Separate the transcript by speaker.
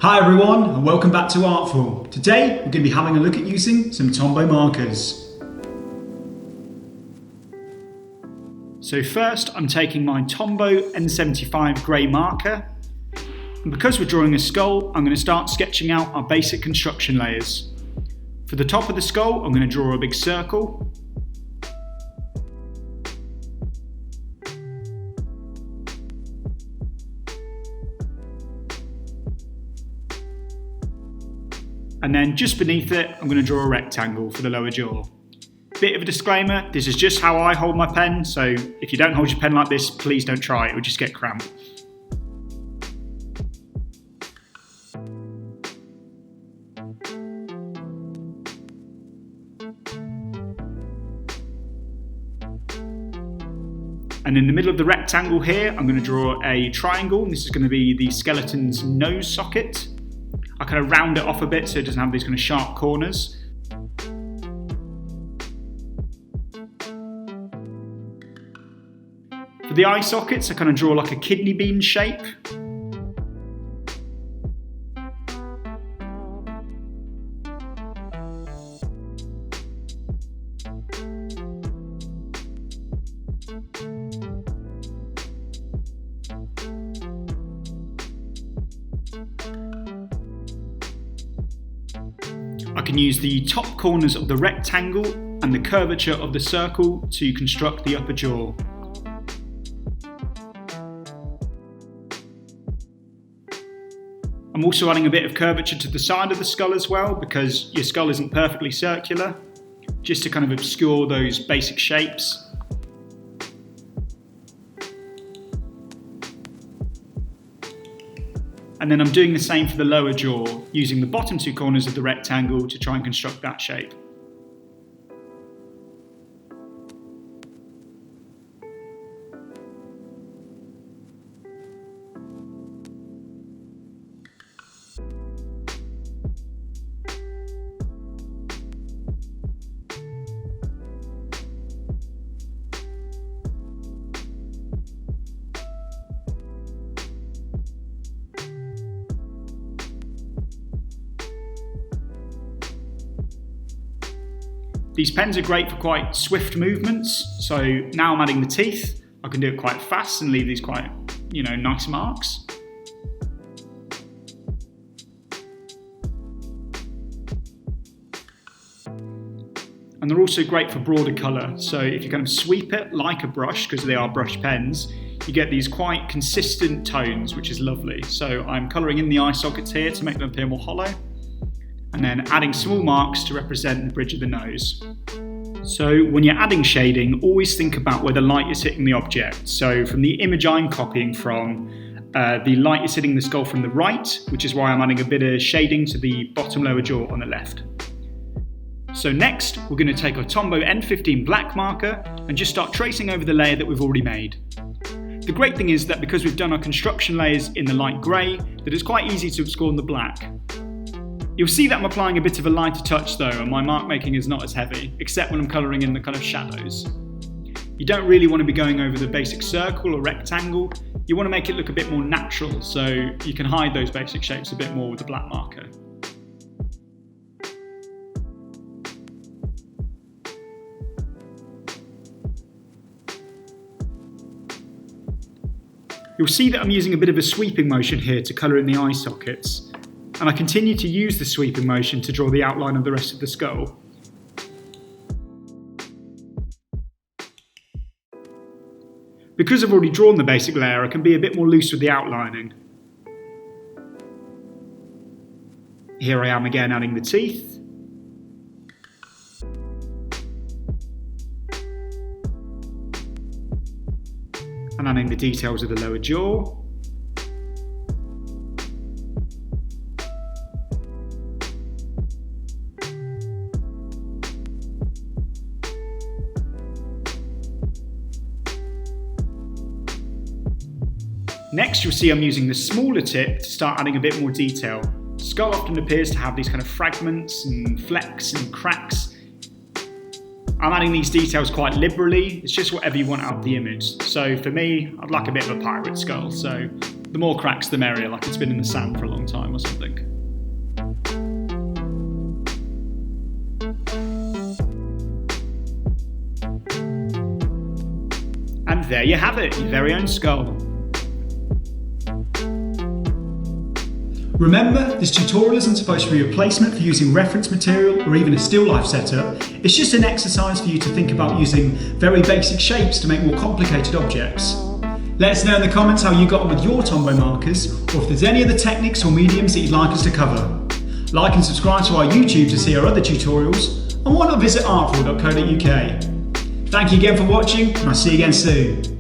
Speaker 1: Hi everyone and welcome back to Artful. Today we're going to be having a look at using some Tombow markers. So first I'm taking my Tombow N75 grey marker, and because we're drawing a skull I'm going to start sketching out our basic construction layers. For the top of the skull I'm going to draw a big circle. And then just beneath it, I'm going to draw a rectangle for the lower jaw. Bit of a disclaimer, this is just how I hold my pen, so if you don't hold your pen like this, please don't try, it will just get cramped. And in the middle of the rectangle here, I'm going to draw a triangle, and this is going to be the skeleton's nose socket. I kind of round it off a bit so it doesn't have these kind of sharp corners. For the eye sockets, I kind of draw like a kidney bean shape. I can use the top corners of the rectangle and the curvature of the circle to construct the upper jaw. I'm also adding a bit of curvature to the side of the skull as well, because your skull isn't perfectly circular, just to kind of obscure those basic shapes. And then I'm doing the same for the lower jaw, using the bottom two corners of the rectangle to try and construct that shape. These pens are great for quite swift movements, so now I'm adding the teeth. I can do it quite fast and leave these quite, nice marks. And they're also great for broader colour, so if you kind of sweep it like a brush, because they are brush pens, you get these quite consistent tones, which is lovely. So I'm colouring in the eye sockets here to make them appear more hollow, and then adding small marks to represent the bridge of the nose. So when you're adding shading, always think about where the light is hitting the object. So from the image I'm copying from, the light is hitting the skull from the right, which is why I'm adding a bit of shading to the bottom lower jaw on the left. So next, we're going to take our Tombow N15 black marker and just start tracing over the layer that we've already made. The great thing is that because we've done our construction layers in the light grey, that it's quite easy to obscure in the black. You'll see that I'm applying a bit of a lighter touch though, and my mark making is not as heavy, except when I'm colouring in the kind of shadows. You don't really want to be going over the basic circle or rectangle, you want to make it look a bit more natural, so you can hide those basic shapes a bit more with the black marker. You'll see that I'm using a bit of a sweeping motion here to colour in the eye sockets. And I continue to use the sweeping motion to draw the outline of the rest of the skull. Because I've already drawn the basic layer, I can be a bit more loose with the outlining. Here I am again adding the teeth. And adding the details of the lower jaw. Next, you'll see I'm using the smaller tip to start adding a bit more detail. The skull often appears to have these kind of fragments and flecks and cracks. I'm adding these details quite liberally, it's just whatever you want out of the image. So for me, I'd like a bit of a pirate skull, so The more cracks, the merrier, like it's been in the sand for a long time or something. And there you have it, your very own skull.
Speaker 2: Remember, this tutorial isn't supposed to be a replacement for using reference material or even a still life setup. It's just an exercise for you to think about using very basic shapes to make more complicated objects. Let us know in the comments how you got on with your Tombow markers, or if there's any other techniques or mediums that you'd like us to cover. Like and subscribe to our YouTube to see our other tutorials, and why not visit artful.co.uk. Thank you again for watching, and I'll see you again soon.